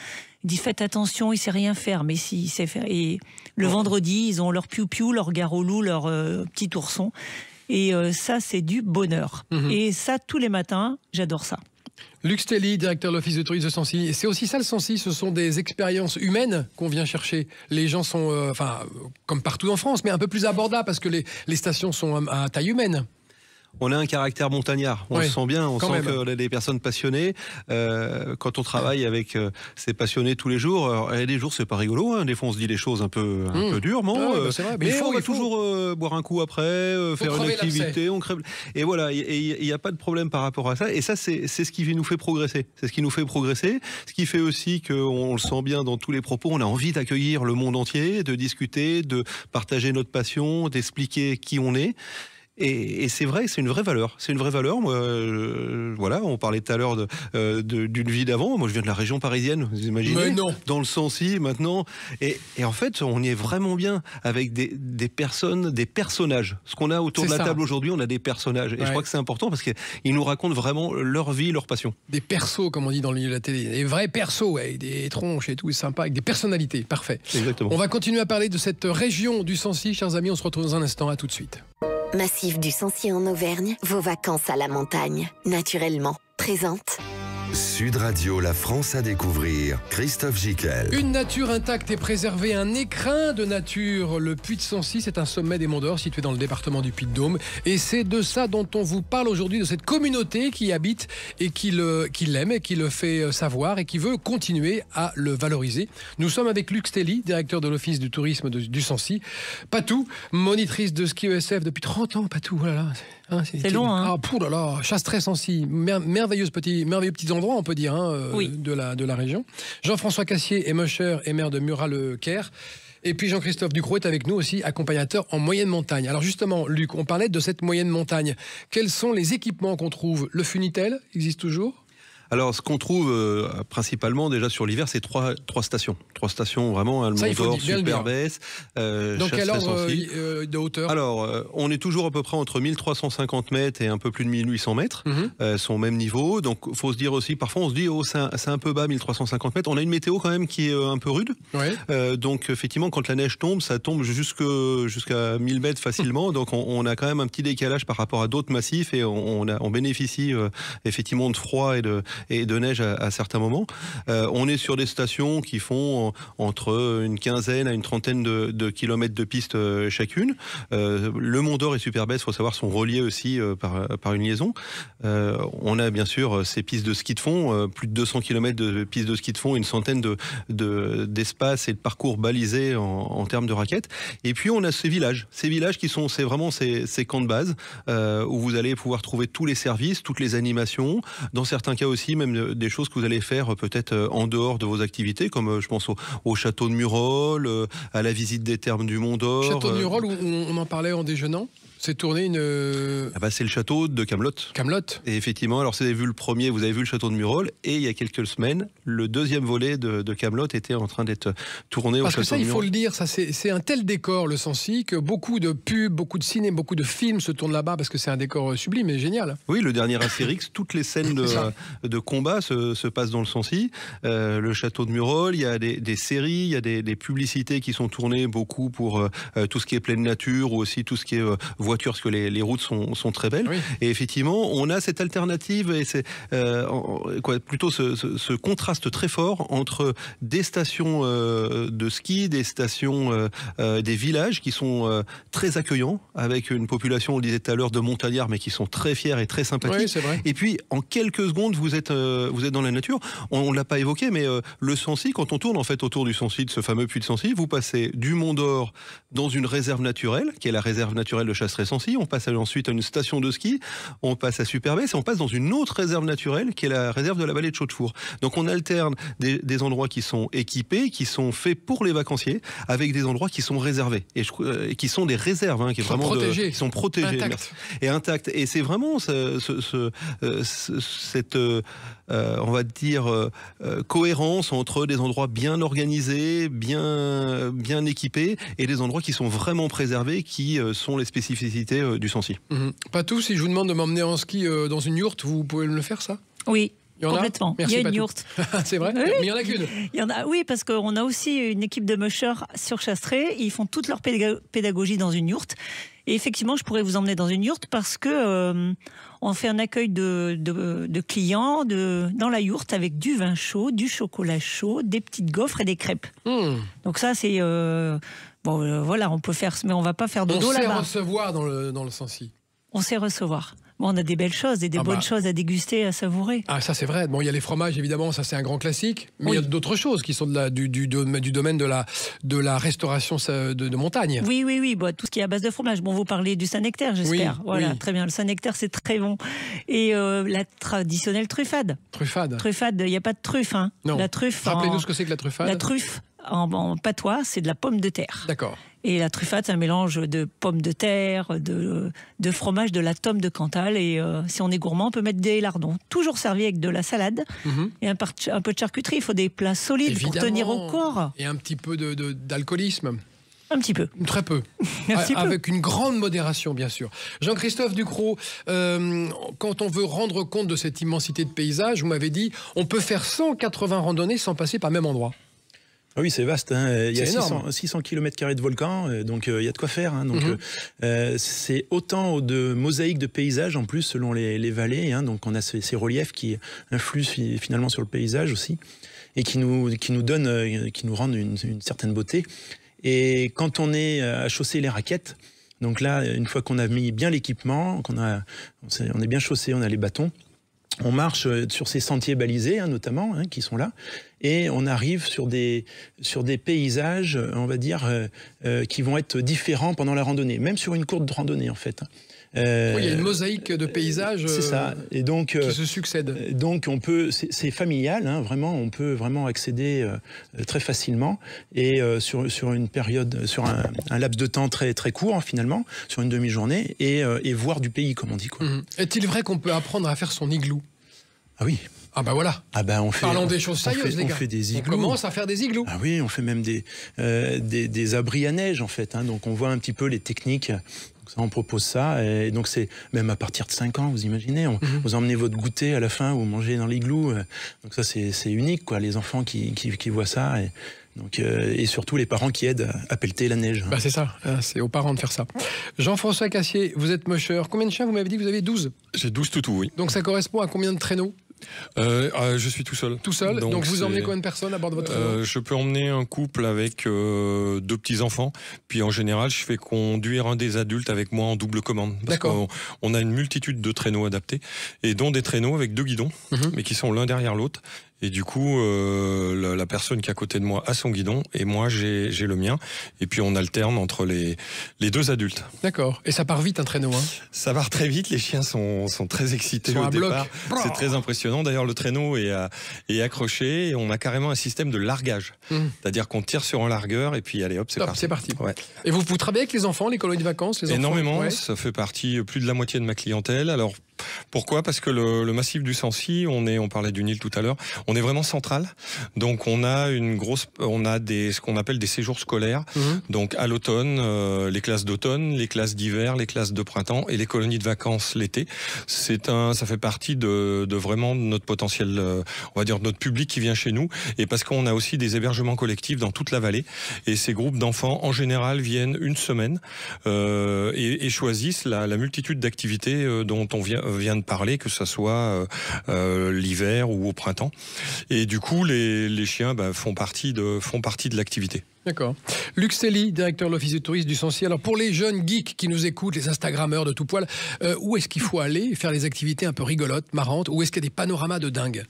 ils disent faites attention, il sait rien faire, mais si, il sait faire. Et le vendredi, ils ont leur piou-piou, leur garolou, leur petit ourson. Et ça, c'est du bonheur. Et ça, tous les matins, j'adore ça. Luc Stelly, directeur de l'Office de tourisme de Sancy. C'est aussi ça le Sancy, ce sont des expériences humaines qu'on vient chercher. Les gens sont, comme partout en France, mais un peu plus abordables parce que les stations sont à taille humaine. On a un caractère montagnard, on le sent bien, on sent que des personnes passionnées. Quand on travaille avec ces passionnés tous les jours, il y a des jours c'est pas rigolo, des fois on se dit des choses un peu durement, mais on va toujours boire un coup après, faire une activité, on crève. Et voilà, il n'y a pas de problème par rapport à ça. Et ça, c'est ce qui nous fait progresser. C'est ce qui nous fait progresser, ce qui fait aussi qu'on le sent bien dans tous les propos. On a envie d'accueillir le monde entier, de discuter, de partager notre passion, d'expliquer qui on est. Et c'est vrai, c'est une vraie valeur. C'est une vraie valeur. Moi, voilà, on parlait tout à l'heure d'une vie d'avant. Moi, je viens de la région parisienne, vous imaginez? Mais non. Dans le Sancy, maintenant. Et en fait, on y est vraiment bien avec des personnes, des personnages. Ce qu'on a autour de la table aujourd'hui, on a des personnages. Et je crois que c'est important parce qu'ils nous racontent vraiment leur vie, leur passion. Des persos, comme on dit dans le milieu de la télé. Des vrais persos, avec des tronches et tout, c'est sympa, avec des personnalités. Parfait. Exactement. On va continuer à parler de cette région du Sancy, chers amis. On se retrouve dans un instant. À tout de suite. Massif du Sancy en Auvergne, vos vacances à la montagne, naturellement, présente. Sud Radio, la France à découvrir. Christophe Gicquel. Une nature intacte et préservée, un écrin de nature. Le Puy de Sancy, c'est un sommet des Monts d'Or situé dans le département du Puy-de-Dôme. Et c'est de ça dont on vous parle aujourd'hui, de cette communauté qui y habite et qui l'aime et qui le fait savoir et qui veut continuer à le valoriser. Nous sommes avec Luc Stelly, directeur de l'Office du tourisme du Sancy. Patou, monitrice de ski ESF depuis 30 ans. Patou, oh là là. C'est long, hein. Ah, là là, Chastres-Sancy, merveilleux petits endroits, on peut dire, oui. de la région. Jean-François Cassier est musher et maire de Murat-le-Caire. Et puis Jean-Christophe Ducrot est avec nous aussi, accompagnateur en moyenne montagne. Alors justement, Luc, on parlait de cette moyenne montagne. Quels sont les équipements qu'on trouve? Le Funitel existe toujours? Alors, ce qu'on trouve principalement déjà sur l'hiver, c'est trois stations. 3 stations vraiment, le Mont d'Or, Super-Besse, donc quel ordre de hauteur? Alors, on est toujours à peu près entre 1350 mètres et un peu plus de 1800 mètres, sont au même niveau. Donc, il faut se dire aussi, parfois on se dit, c'est un peu bas, 1350 mètres. On a une météo quand même qui est un peu rude. Ouais. Donc, effectivement, quand la neige tombe, ça tombe jusqu'à 1000 mètres facilement. Donc, on a quand même un petit décalage par rapport à d'autres massifs et on bénéficie effectivement de froid et de neige à certains moments. On est sur des stations qui font entre une quinzaine à une trentaine de kilomètres de pistes chacune. Le Mont d'Or et Super-Besse, il faut savoir, sont reliés aussi par une liaison. On a bien sûr ces pistes de ski de fond, plus de 200 kilomètres de pistes de ski de fond, une centaine d'espaces et de parcours balisés en termes de raquettes. Et puis on a ces villages qui sont vraiment ces camps de base où vous allez pouvoir trouver tous les services, toutes les animations, dans certains cas aussi même des choses que vous allez faire peut-être en dehors de vos activités, comme je pense au château de Murol, à la visite des thermes du Mont d'Or. Château de Murol, où on en parlait en déjeunant. C'est tourné c'est le château de Camelot. Et effectivement, alors si vous avez vu le premier, vous avez vu le château de Murol, et il y a quelques semaines, le deuxième volet de Camelot était en train d'être tourné au château de Murol. Parce que ça, il faut le dire, c'est un tel décor, le Sancy, que beaucoup de pubs, beaucoup de ciné, beaucoup de films se tournent là-bas parce que c'est un décor sublime et génial. Oui, le dernier Astérix, toutes les scènes de combat se passent dans le Sancy. Le château de Murol, il y a des séries, il y a des publicités qui sont tournées beaucoup pour tout ce qui est pleine nature ou aussi tout ce qui est voitures, parce que les routes sont très belles. Oui. Et effectivement, on a cette alternative et c'est plutôt ce contraste très fort entre des stations de ski, des stations, des villages qui sont très accueillants, avec une population, on le disait tout à l'heure, de montagnards, mais qui sont très fiers et très sympathiques. Oui, c'est vrai. Et puis, en quelques secondes, vous êtes dans la nature. On ne l'a pas évoqué, mais le Sancy, quand on tourne en fait autour du Sancy, de ce fameux puits de Sancy, vous passez du Mont d'Or dans une réserve naturelle, qui est la réserve naturelle de Chastres-Sancy. On passe ensuite à une station de ski, on passe à Super-Besse et on passe dans une autre réserve naturelle, qui est la réserve de la vallée de Chaudefour. Donc on alterne des endroits qui sont équipés, qui sont faits pour les vacanciers, avec des endroits qui sont réservés et qui sont des réserves, qui sont protégés et intacts. Et c'est vraiment cette on va dire cohérence entre des endroits bien organisés, bien équipés, et des endroits qui sont vraiment préservés, qui sont les spécificités du Sancy. Patou, si je vous demande de m'emmener en ski dans une yourte, vous pouvez me le faire, ça? Oui. Complètement. Merci, il y a Patou. une yourte. C'est vrai? Oui. Mais il n'y en a qu'une. Oui, parce qu'on a aussi une équipe de mushers sur Chastré. Ils font toute leur pédagogie dans une yourte. Et effectivement, je pourrais vous emmener dans une yourte parce que on fait un accueil de clients dans la yourte avec du vin chaud, du chocolat chaud, des petites gaufres et des crêpes. Donc ça, c'est... voilà, on peut faire... Mais on ne va pas faire dodo là-bas. On sait recevoir dans le Sancy. On sait recevoir. Bon, on a des belles choses et des bonnes choses à déguster, à savourer. Ah, ça c'est vrai. Bon, il y a les fromages, évidemment, ça c'est un grand classique. Mais il y a d'autres choses qui sont du domaine de la restauration de montagne. Oui. Bon, tout ce qui est à base de fromage. Bon, vous parlez du Saint-Nectaire, j'espère. Oui, voilà, très bien. Le Saint-Nectaire, c'est très bon. Et la traditionnelle truffade. Truffade, il n'y a pas de truffe. Hein. Non. La truffe. Rappelez-nous ce que c'est que la truffade. La truffe en patois, c'est de la pomme de terre. D'accord. Et la truffade, c'est un mélange de pommes de terre, de fromage, de la tome de Cantal. Et si on est gourmand, on peut mettre des lardons. Toujours servi avec de la salade et un peu de charcuterie. Il faut des plats solides. Évidemment. Pour tenir au corps. Et un petit peu d'alcoolisme. Un petit peu. Très peu. Avec une grande modération, bien sûr. Jean-Christophe Ducrot, quand on veut rendre compte de cette immensité de paysage, vous m'avez dit, on peut faire 180 randonnées sans passer par le même endroit. Oui, c'est vaste. Hein. Il y a 600 km² de volcans, donc il y a de quoi faire. Hein. Donc c'est autant de mosaïques de paysages en plus selon les vallées. Hein. Donc on a ces reliefs qui influent finalement sur le paysage aussi et qui nous rendent une certaine beauté. Et quand on est à chausser les raquettes, donc là, une fois qu'on a mis bien l'équipement, on est bien chaussé, on a les bâtons, on marche sur ces sentiers balisés, notamment, qui sont là, et on arrive sur des paysages, on va dire, qui vont être différents pendant la randonnée, même sur une courte randonnée, en fait. Oui, il y a une mosaïque de paysages c'est ça. Et donc, qui se succèdent. Donc c'est familial, vraiment, on peut vraiment accéder très facilement et sur une période, sur un laps de temps très, très court finalement, sur une demi-journée et voir du pays, comme on dit. Est-il vrai qu'on peut apprendre à faire son igloo? Ah oui. Ah bah voilà. Ah bah Parlons des choses sérieuses, les gars. On fait des igloos. On commence à faire des igloos. Ah oui, on fait même des abris à neige en fait. Donc on voit un petit peu les techniques. On propose ça, et donc c'est même à partir de 5 ans, vous imaginez, vous emmenez votre goûter à la fin, vous mangez dans l'igloo, donc ça c'est unique, quoi, les enfants qui voient ça, et surtout les parents qui aident à pelleter la neige. Bah c'est ça, c'est aux parents de faire ça. Jean-François Cassier, vous êtes musher, combien de chiens vous m'avez dit que vous avez? 12? J'ai 12 toutous, oui. Donc ça correspond à combien de traîneaux? Je suis tout seul. Tout seul? Donc vous emmenez combien de personnes à bord de votre traîneau? Je peux emmener un couple avec 2 petits-enfants. Puis en général, je fais conduire un des adultes avec moi en double commande. D'accord. On a une multitude de traîneaux adaptés, et dont des traîneaux avec 2 guidons, mais qui sont l'un derrière l'autre. Et du coup, la personne qui est à côté de moi a son guidon, et moi j'ai le mien. Et puis on alterne entre les 2 adultes. D'accord. Et ça part vite un traîneau, hein? Ça part très vite, les chiens sont très excités au départ. C'est très impressionnant. D'ailleurs, le traîneau est accroché, et on a carrément un système de largage. C'est-à-dire qu'on tire sur un largueur, et puis allez hop, c'est parti. C'est parti. Ouais. Et vous travaillez avec les enfants, les colonies de vacances, les enfants? Énormément, ça fait partie plus de la moitié de ma clientèle. Alors, pourquoi? Parce que le massif du Sancy, on parlait du Nil tout à l'heure, on est vraiment central. Donc on a ce qu'on appelle des séjours scolaires. Donc à l'automne, les classes d'automne, les classes d'hiver, les classes de printemps et les colonies de vacances l'été. Ça fait partie de vraiment notre potentiel, on va dire notre public qui vient chez nous. Et parce qu'on a aussi des hébergements collectifs dans toute la vallée. Et ces groupes d'enfants, en général, viennent une semaine et choisissent la multitude d'activités dont on vient de parler, que ce soit l'hiver ou au printemps. Et du coup, les chiens font partie de l'activité. D'accord. Luc Stelly, directeur de l'Office du tourisme du Sancy. Alors pour les jeunes geeks qui nous écoutent, les Instagrammeurs de tout poil, où est-ce qu'il faut aller faire des activités un peu rigolotes, marrantes, ou est-ce qu'il y a des panoramas de dingue?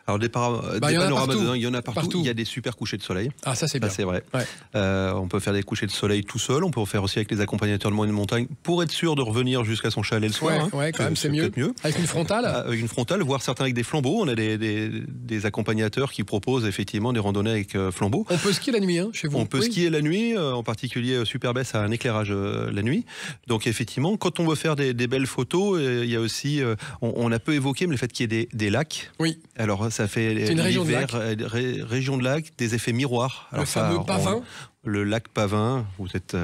Alors des panoramas de dingue, il y en a partout. Il y a des super couchers de soleil. Ah, ça c'est bien. C'est vrai. Ouais. On peut faire des couchers de soleil tout seul. On peut en faire aussi avec les accompagnateurs de moyenne montagne pour être sûr de revenir jusqu'à son chalet le soir. Ouais, quand même, c'est mieux. Avec une frontale. Avec une frontale, voire certains avec des flambeaux. On a des accompagnateurs qui proposent effectivement des randonnées avec flambeaux. On peut skier la nuit, chez vous? On peut skier la nuit, en particulier Superbès a un éclairage la nuit. Donc effectivement, quand on veut faire des belles photos, il y a aussi, on a peu évoqué, mais le fait qu'il y ait des lacs. Oui. Alors ça fait région de lac, des effets miroirs. Le fameux Pavin. Le lac Pavin, vous êtes...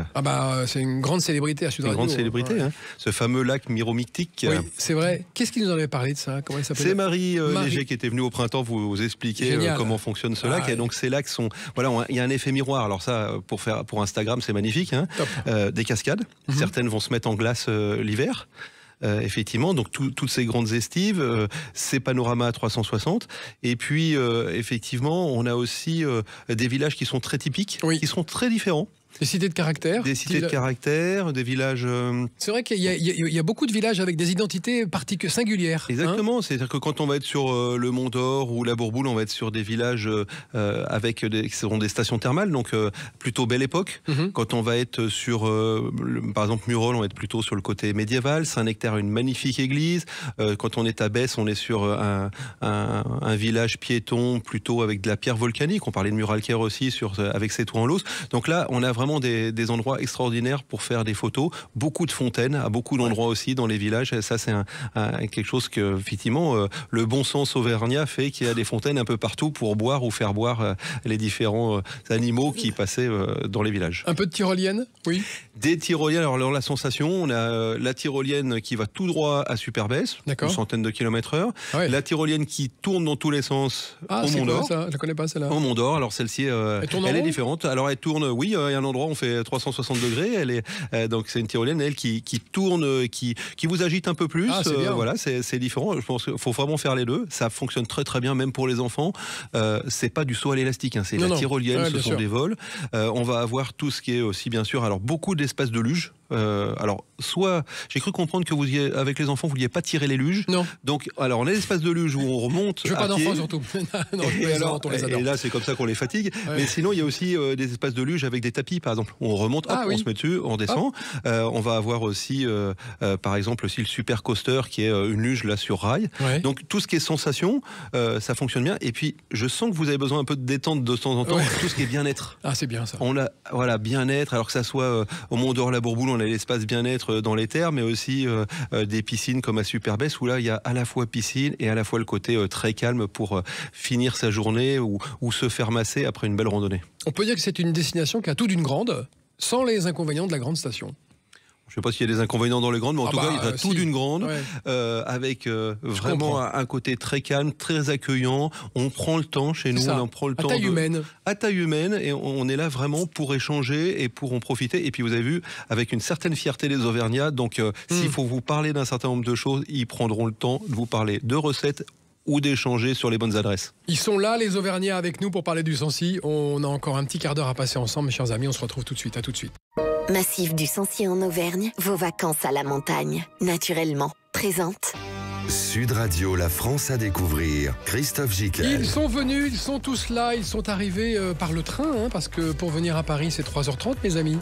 c'est une grande célébrité à Sud Radio. Une grande célébrité, ce fameux lac myromictique. Oui, c'est vrai. Qu'est-ce qui nous en avait parlé de ça? Comment il s'appelle? C'est Marie Léger qui était venue au printemps vous expliquer comment fonctionne ce lac. Et donc ces lacs sont... Voilà, il y a un effet miroir. Alors ça, pour Instagram, c'est magnifique. Des cascades. Certaines vont se mettre en glace l'hiver. Effectivement, donc toutes ces grandes estives, ces panoramas à 360, et puis effectivement, on a aussi des villages qui sont très typiques, qui sont très différents. Des cités de caractère. Des cités de caractère, des villages... C'est vrai qu'il y a beaucoup de villages avec des identités singulières. Exactement, c'est-à-dire que quand on va être sur le Mont d'Or ou la Bourboule, on va être sur des villages qui seront des stations thermales, donc plutôt belle époque. Quand on va être sur, par exemple, Murol, on va être plutôt sur le côté médiéval. Saint-Nectaire, une magnifique église. Quand on est à Besse, on est sur un village piéton, plutôt avec de la pierre volcanique. On parlait de Muralcaire aussi, avec ses toits en lausse. Donc là, on a vraiment vraiment des endroits extraordinaires pour faire des photos. Beaucoup de fontaines à beaucoup d'endroits aussi dans les villages. Et ça, c'est quelque chose que, effectivement, le bon sens auvergnat fait qu'il y a des fontaines un peu partout pour boire ou faire boire les différents animaux qui passaient dans les villages. Un peu de tyrolienne, oui. Des tyroliennes. Alors la sensation, on a la tyrolienne qui va tout droit à Superbès, une centaine de km/h. Ouais. La tyrolienne qui tourne dans tous les sens au Mont d'Or. Je ne connais pas celle-là. Au Mont d'Or. Alors celle-ci, elle est différente. Alors elle tourne, oui, il y a un endroit où on fait 360 degrés. Donc c'est une tyrolienne, elle, qui tourne, qui vous agite un peu plus. Voilà, c'est différent. Je pense qu'il faut vraiment faire les deux. Ça fonctionne très très bien, même pour les enfants. C'est pas du saut à l'élastique, hein, c'est la tyrolienne, ce sont des vols. On va avoir tout ce qui est aussi, bien sûr, alors beaucoup d'espaces de luge. Alors, soit, j'ai cru comprendre que avec les enfants, vous ne vouliez pas tirer les luges. Non. Donc, alors, on a l'espace de luge où on remonte. Je veux pas d'enfants surtout. Non, et là, c'est comme ça qu'on les fatigue. Ouais. Mais sinon, il y a aussi des espaces de luge avec des tapis, par exemple. Où on remonte, on se met dessus, on descend. On va avoir aussi, par exemple, aussi le super coaster qui est une luge là sur rail. Ouais. Donc, tout ce qui est sensation, ça fonctionne bien. Et puis, je sens que vous avez besoin un peu de détente de temps en temps. Ouais. Tout ce qui est bien-être. Ah, c'est bien ça. On a, voilà, bien-être. Alors que ça soit au Mont d'Or, la Bourboule, on a l'espace bien-être dans les terres, mais aussi des piscines comme à Superbès, où là, il y a à la fois piscine et à la fois le côté très calme pour finir sa journée ou se faire masser après une belle randonnée. On peut dire que c'est une destination qui a tout d'une grande, sans les inconvénients de la grande station. Je ne sais pas s'il y a des inconvénients dans les grandes, mais en tout cas, il y a tout d'une grande, avec vraiment un côté très calme, très accueillant. On prend le temps chez nous, on prend le temps. À taille humaine. À taille humaine, et on est là vraiment pour échanger et pour en profiter. Et puis vous avez vu, avec une certaine fierté des Auvergnats, donc s'il faut vous parler d'un certain nombre de choses, ils prendront le temps de vous parler de recettes ou d'échanger sur les bonnes adresses. Ils sont là, les Auvergnats, avec nous pour parler du Sancy. On a encore un petit quart d'heure à passer ensemble, mes chers amis. On se retrouve tout de suite. À tout de suite. Massif du Sancy en Auvergne, vos vacances à la montagne, naturellement, présente. Sud Radio, la France à découvrir. Christophe Jiquel. Ils sont venus, ils sont tous là, ils sont arrivés par le train, parce que pour venir à Paris, c'est 3h30, mes amis.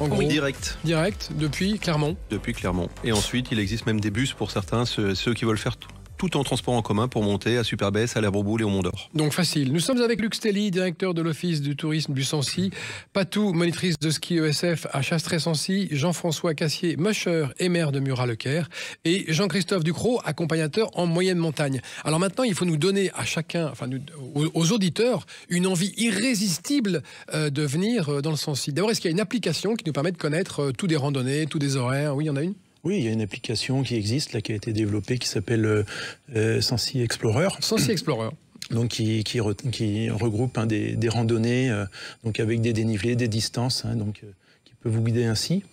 En gros, direct. Direct, depuis Clermont. Depuis Clermont. Et ensuite, il existe même des bus pour certains, ceux qui veulent faire tout en transport en commun pour monter à Superbès, à la Bourboule et au Mont d'Or. Donc facile. Nous sommes avec Luc Stelly, directeur de l'Office du tourisme du Sancy, Patou, monitrice de ski ESF à Chastres-Sancy, Jean-François Cassier, musher et maire de Murat-le-Caire, et Jean-Christophe Ducrot, accompagnateur en moyenne montagne. Alors maintenant, il faut nous donner à chacun, enfin aux auditeurs, une envie irrésistible de venir dans le Sancy. D'abord, est-ce qu'il y a une application qui nous permet de connaître tous des randonnées, tous des horaires? Oui, il y en a une? Oui, il y a une application qui existe, là, qui a été développée, qui s'appelle Sancy Explorer. Sancy Explorer. Donc qui regroupe des randonnées, donc avec des dénivelés, des distances, qui peut vous guider ainsi.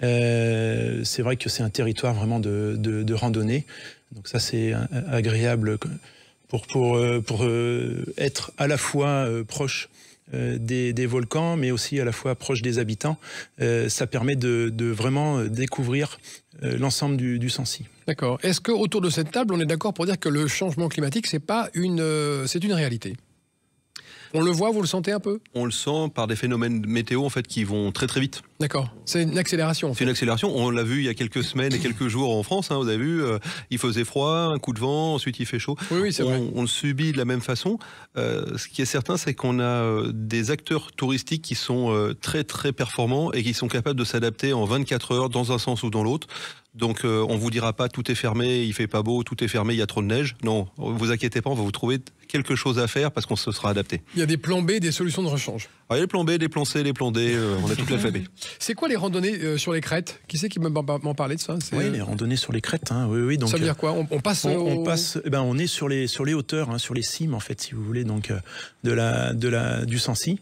C'est vrai que c'est un territoire vraiment de randonnée. Donc ça, c'est agréable pour être à la fois proche des volcans, mais aussi à la fois proche des habitants. Ça permet de vraiment découvrir l'ensemble du Sancy. D'accord. Est-ce qu'autour de cette table, on est d'accord pour dire que le changement climatique, c'est une réalité? On le voit, vous le sentez un peu? On le sent par des phénomènes météo en fait qui vont très très vite. D'accord. C'est une accélération. C'est une accélération. On l'a vu il y a quelques semaines et quelques jours en France. Vous avez vu, il faisait froid, un coup de vent, ensuite il fait chaud. Oui, c'est vrai. On le subit de la même façon. Ce qui est certain, c'est qu'on a des acteurs touristiques qui sont très très performants et qui sont capables de s'adapter en 24 heures dans un sens ou dans l'autre. Donc on vous dira pas tout est fermé, il fait pas beau, tout est fermé, il y a trop de neige. Non, vous inquiétez pas, on va vous trouver quelque chose à faire parce qu'on se sera adapté. Il y a des plans B, des solutions de rechange. Alors, il y a les plans B, des plans C, des plans D, on a toute l'alphabet. C'est quoi les randonnées sur les crêtes? Qui c'est qui m'en parlait de ça? Oui, les randonnées sur les crêtes. Oui. Donc, ça veut dire quoi? On passe on est sur les hauteurs, sur les cimes en fait, si vous voulez, donc du Sancy.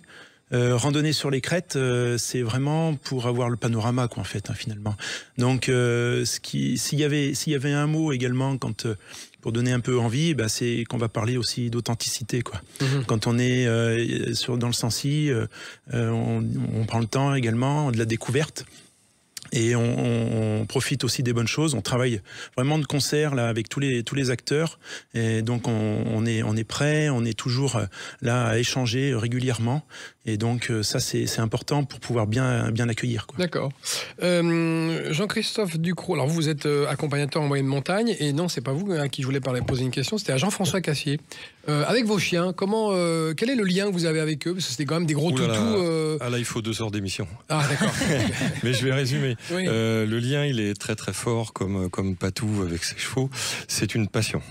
Randonnée sur les crêtes, c'est vraiment pour avoir le panorama, quoi, en fait, finalement. Donc, s'il y avait un mot également, pour donner un peu envie, c'est qu'on va parler aussi d'authenticité, quoi. Quand on est dans le Sancy, on prend le temps également de la découverte. Et on profite aussi des bonnes choses. On travaille vraiment de concert là avec tous les acteurs. Et donc on est prêt. On est toujours là à échanger régulièrement. Et donc ça c'est important pour pouvoir bien l'accueillir. D'accord. Jean-Christophe Ducrot, alors vous êtes accompagnateur en moyenne montagne, et non, c'est pas vous à qui je voulais poser une question, c'était à Jean-François Cassier. Avec vos chiens, quel est le lien que vous avez avec eux? Parce que c'était quand même des gros toutous. Ah là, il faut 2 heures d'émission. Ah d'accord. Mais je vais résumer. Oui. Le lien, il est très très fort, comme Patou avec ses chevaux. C'est une passion.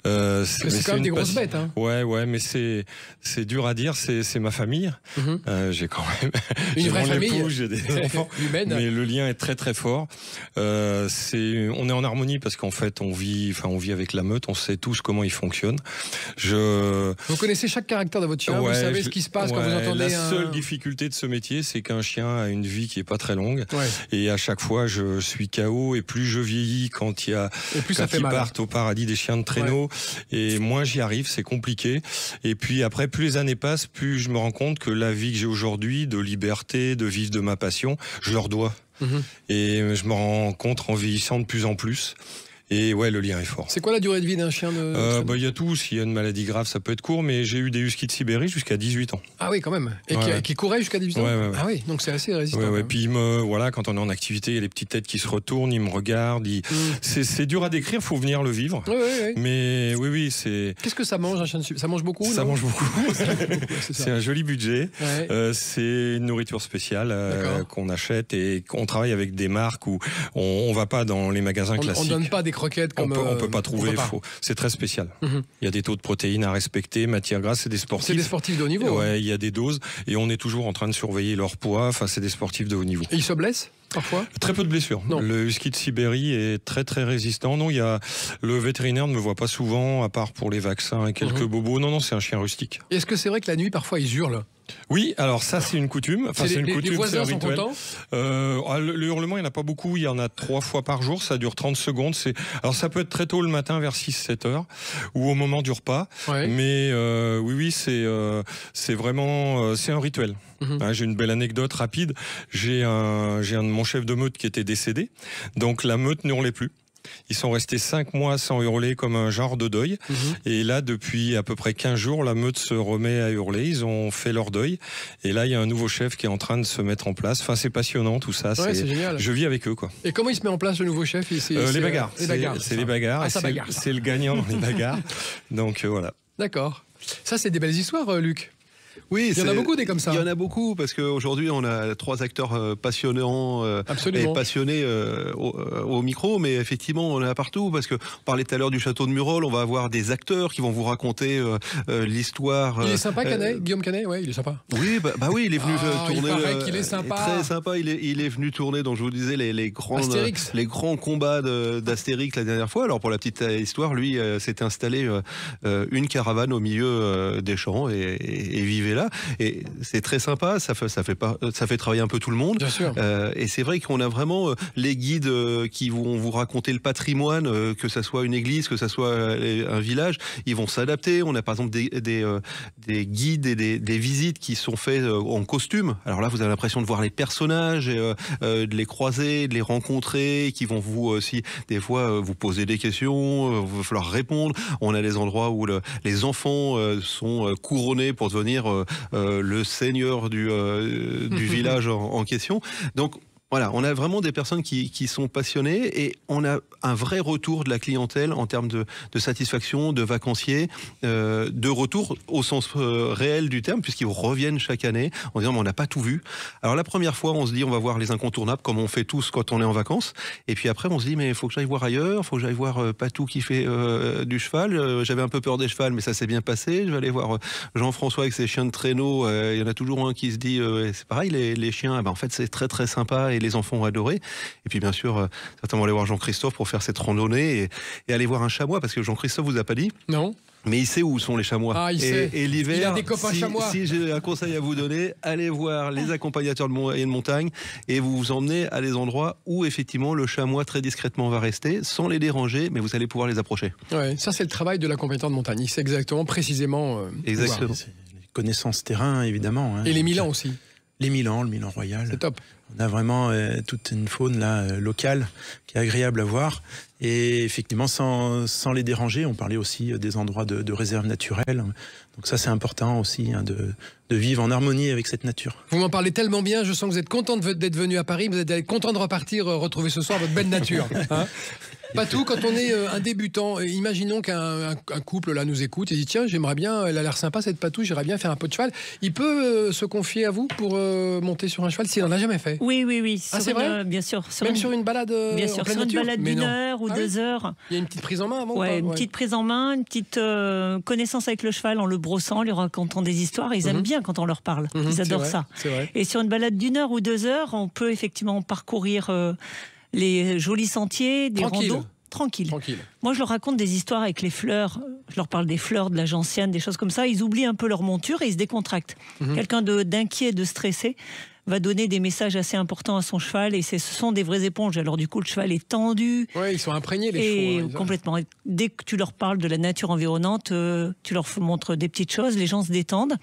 C'est quand même des grosses bêtes. Hein. Ouais, mais c'est dur à dire. C'est ma famille. J'ai quand même une vraie famille. J'ai des enfants. Humaine. Mais le lien est très très fort. On est en harmonie parce qu'en fait on vit avec la meute. On sait tous comment il fonctionne. Vous connaissez chaque caractère de votre chien. Vous savez ce qui se passe quand vous entendez. La seule difficulté de ce métier, c'est qu'un chien a une vie qui est pas très longue. Ouais. Et à chaque fois, je suis KO. Et plus je vieillis, quand ils partent au paradis des chiens de traîneau. Ouais. Et moins j'y arrive, c'est compliqué. Et puis après, plus les années passent, plus je me rends compte que la vie que j'ai aujourd'hui, de liberté, de vivre de ma passion, je leur dois. Et je me rends compte en vieillissant de plus en plus. Et ouais, le lien est fort. C'est quoi la durée de vie d'un chien y a tout. S'il y a une maladie grave, ça peut être court, mais j'ai eu des huskies de Sibérie jusqu'à 18 ans. Ah oui, quand même. Et qui couraient jusqu'à 18 ans. Ouais. Ah oui, donc c'est assez résistant. Ouais. Puis quand on est en activité, il y a les petites têtes qui se retournent, ils me regardent. C'est dur à décrire, faut venir le vivre. Oui. Mais oui, c'est. Qu'est-ce que ça mange un chien de Sibérie? Ça mange beaucoup? Ça mange beaucoup. C'est un joli budget. Ouais. C'est une nourriture spéciale qu'on achète et qu'on travaille avec des marques où on va pas dans les magasins classiques. On donne pas des croquettes comme. On peut pas trouver. C'est très spécial. Il y a des taux de protéines à respecter, matières grasses, c'est des sportifs. C'est des sportifs de haut niveau. Ouais, il y a des doses et on est toujours en train de surveiller leur poids. Enfin, c'est des sportifs de haut niveau. Et ils se blessent parfois? Très peu de blessures. Non. Le husky de Sibérie est très très résistant. Non, le vétérinaire ne me voit pas souvent, à part pour les vaccins et quelques bobos. Non, c'est un chien rustique. Est-ce que c'est vrai que la nuit parfois ils hurlent? Oui, alors ça c'est une coutume. Enfin, c'est une coutume, les voisins c'est un rituel. sont contents. Le hurlement, il n'y en a pas beaucoup. Il y en a 3 fois par jour. Ça dure 30 secondes. Alors ça peut être très tôt le matin, vers 6-7 heures, ou au moment du repas. Ouais. Mais oui, c'est vraiment c'est un rituel. J'ai une belle anecdote rapide. J'ai un de mon chef de meute qui était décédé. Donc la meute ne hurlait plus. Ils sont restés 5 mois sans hurler, comme un genre de deuil. Et là, depuis à peu près 15 jours, la meute se remet à hurler. Ils ont fait leur deuil. Et là, il y a un nouveau chef qui est en train de se mettre en place. Enfin, c'est passionnant tout ça. Ouais, c'est génial. Je vis avec eux, quoi. Et comment il se met en place, le nouveau chef? Les bagarres. C'est les bagarres. Ah, ça bagarre. C'est le gagnant dans les bagarres. Donc voilà. D'accord. Ça, c'est des belles histoires, Luc. Oui, il y en a beaucoup des comme ça. Il y en a beaucoup parce qu'aujourd'hui on a 3 acteurs passionnants et passionnés au micro, mais effectivement on en a partout parce que on parlait tout à l'heure du château de Murol, on va avoir des acteurs qui vont vous raconter l'histoire. Il est sympa, Canet, Guillaume Canet, ouais, il est sympa. Oui, bah oui, il est venu tourner. Il paraît qu'il est sympa. Très sympa, il est venu tourner. Donc je vous disais les grands combats d'Astérix la dernière fois. Alors pour la petite histoire, lui s'est installé une caravane au milieu des champs et vivait là, et c'est très sympa, ça fait travailler un peu tout le monde. Bien sûr. Et c'est vrai qu'on a vraiment les guides qui vont vous raconter le patrimoine, que ça soit une église, que ça soit un village, ils vont s'adapter. On a par exemple des guides et des visites qui sont faites en costume. Alors là, vous avez l'impression de voir les personnages, de les croiser, de les rencontrer, qui vont vous aussi des fois vous poser des questions, il va falloir répondre. On a des endroits où les enfants sont couronnés pour devenir le seigneur du village en question. Donc voilà, on a vraiment des personnes qui sont passionnées et on a un vrai retour de la clientèle en termes de satisfaction, de vacanciers, de retour au sens réel du terme, puisqu'ils reviennent chaque année en disant mais on n'a pas tout vu. Alors la première fois, on se dit on va voir les incontournables comme on fait tous quand on est en vacances, et puis après on se dit mais il faut que j'aille voir ailleurs, il faut que j'aille voir Patou qui fait du cheval. J'avais un peu peur des chevals, mais ça s'est bien passé. Je vais aller voir Jean-François avec ses chiens de traîneau. Il y en a toujours un qui se dit c'est pareil, les chiens, en fait c'est très très sympa et les enfants ont adoré. Et puis bien sûr, certainement aller voir Jean-Christophe pour faire cette randonnée et aller voir un chamois, parce que Jean-Christophe vous a pas dit. Non. Mais il sait où sont les chamois. Ah, il sait. Et l'hiver, il a des copains chamois. Si j'ai un conseil à vous donner, allez voir les accompagnateurs de montagne et vous vous emmenez à des endroits où effectivement le chamois très discrètement va rester, sans les déranger, mais vous allez pouvoir les approcher. Ouais, ça c'est le travail de l'accompagnateur de montagne. Il sait exactement, précisément. Exactement. Les connaissances terrain, évidemment. Et les Milans aussi. Le Milan Royal. C'est top. On a vraiment toute une faune là, locale qui est agréable à voir. Et effectivement, sans les déranger, on parlait aussi des endroits de réserve naturelle. Donc ça, c'est important aussi de vivre en harmonie avec cette nature. Vous m'en parlez tellement bien, je sens que vous êtes content d'être venu à Paris, vous êtes content de repartir retrouver ce soir votre belle nature. Hein? Patou, quand on est un débutant, imaginons qu'un couple là nous écoute et dit tiens, j'aimerais bien, elle a l'air sympa cette Patou, j'aimerais bien faire un peu de cheval. Il peut se confier à vous pour monter sur un cheval s'il n'en a jamais fait? Oui. Ah, c'est vrai? Bien sûr. Même sur une balade bien sûr, sur une balade d'une heure ou 2 heures. Il y a une petite prise en main avant? Ouais, une petite prise en main, une petite connaissance avec le cheval en le brossant, en lui racontant des histoires. Ils aiment bien quand on leur parle. Ils adorent ça. Vrai. Et sur une balade d'1 heure ou 2 heures, on peut effectivement parcourir les jolis sentiers, des randos. Tranquille. Moi, je leur raconte des histoires avec les fleurs. Je leur parle des fleurs, de la gentiane, des choses comme ça. Ils oublient un peu leur monture et ils se décontractent. Quelqu'un d'inquiet, de stressé va donner des messages assez importants à son cheval et ce sont des vraies éponges. Alors du coup, le cheval est tendu. Oui, ils sont imprégnés, les chevaux. Complètement. Dès que tu leur parles de la nature environnante, tu leur montres des petites choses, les gens se détendent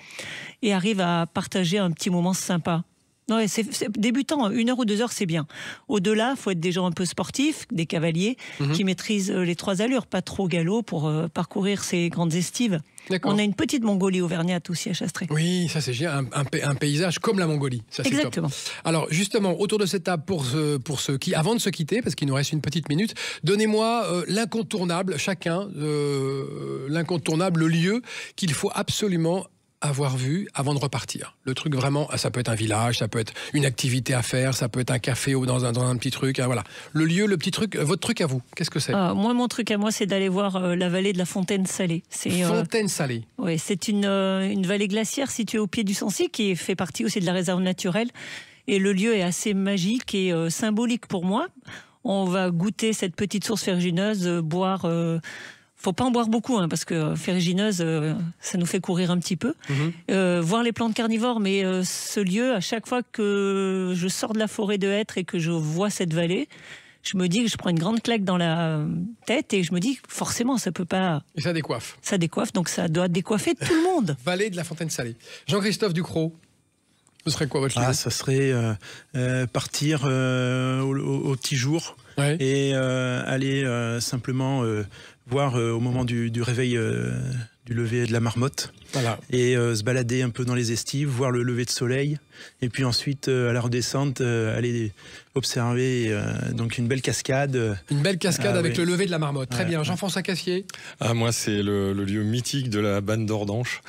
et arrivent à partager un petit moment sympa. Ouais, c'est débutant, 1 heure ou 2 heures, c'est bien. Au-delà, il faut être des gens un peu sportifs, des cavaliers, qui maîtrisent les 3 allures, pas trop galop pour parcourir ces grandes estives. On a une petite Mongolie auvergnate aussi à Chastré. Oui, ça c'est génial, un paysage comme la Mongolie. Ça, exactement. Top. Alors justement, autour de cette table, avant de se quitter, parce qu'il nous reste une petite minute, donnez-moi l'incontournable, chacun, l'incontournable lieu qu'il faut absolument avoir vu avant de repartir. Le truc vraiment, ça peut être un village, ça peut être une activité à faire, ça peut être un café ou dans un petit truc. Hein, voilà. Le lieu, le petit truc, votre truc à vous, qu'est-ce que c'est? Moi, mon truc à moi, c'est d'aller voir la vallée de la Fontaine Salée. Fontaine Salée. Oui, c'est une vallée glaciaire située au pied du Sancy qui fait partie aussi de la réserve naturelle. Et le lieu est assez magique et symbolique pour moi. On va goûter cette petite source ferrugineuse, boire... faut pas en boire beaucoup, hein, parce que ferrugineuse, ça nous fait courir un petit peu. Voir les plantes carnivores, mais ce lieu, à chaque fois que je sors de la forêt de hêtres et que je vois cette vallée, je me dis que je prends une grande claque dans la tête et je me dis forcément, ça peut pas... Et ça décoiffe. Ça décoiffe, donc ça doit décoiffer tout le monde. Vallée de la Fontaine Salée. Jean-Christophe Ducrot, ce serait quoi votre lieu? Ça serait partir au petit jour et aller simplement... voir au moment du réveil du lever de la marmotte et se balader un peu dans les estives, voir le lever de soleil et puis ensuite à la redescente aller observer donc une belle cascade. Une belle cascade avec le lever de la marmotte. Très bien. Jean-François Cassier. Moi, c'est le lieu mythique de la Banne d'Ordanche,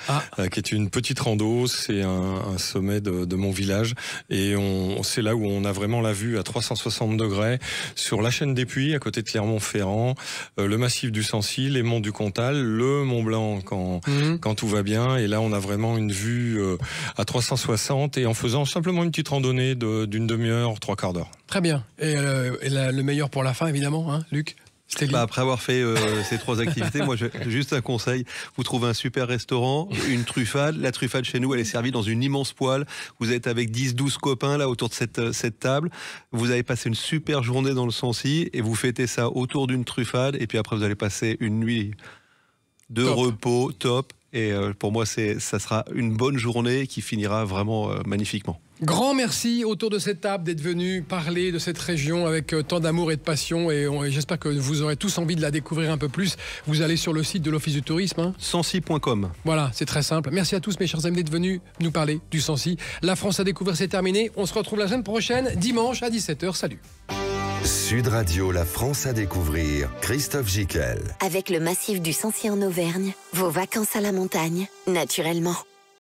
qui est une petite rando. C'est un sommet de mon village. Et c'est là où on a vraiment la vue à 360 degrés sur la chaîne des Puys, à côté de Clermont-Ferrand, le massif du Sancy, les monts du Comtal, le Mont Blanc quand tout va bien. Et là, on a vraiment une vue à 360 et en faisant simplement une petite randonnée d'une demi-heure, 3/4 d'heure. Très bien. Et le meilleur pour la fin, évidemment, hein, Luc? Après avoir fait ces 3 activités, moi j'ai juste un conseil. Vous trouvez un super restaurant, une truffade. La truffade chez nous, elle est servie dans une immense poêle. Vous êtes avec 10-12 copains là autour de cette table. Vous avez passé une super journée dans le Sancy et vous fêtez ça autour d'une truffade. Et puis après, vous allez passer une nuit de repos top. Et pour moi, ça sera une bonne journée qui finira vraiment magnifiquement. Grand merci autour de cette table d'être venu parler de cette région avec tant d'amour et de passion et j'espère que vous aurez tous envie de la découvrir un peu plus. Vous allez sur le site de l'Office du Tourisme. Hein. Sancy.com. Voilà, c'est très simple. Merci à tous mes chers amis d'être venus nous parler du Sancy. La France à découvrir, c'est terminé. On se retrouve la semaine prochaine, dimanche à 17h. Salut. Sud Radio, la France à découvrir, Christophe Gicquel. Avec le massif du Sancy en Auvergne, vos vacances à la montagne, naturellement.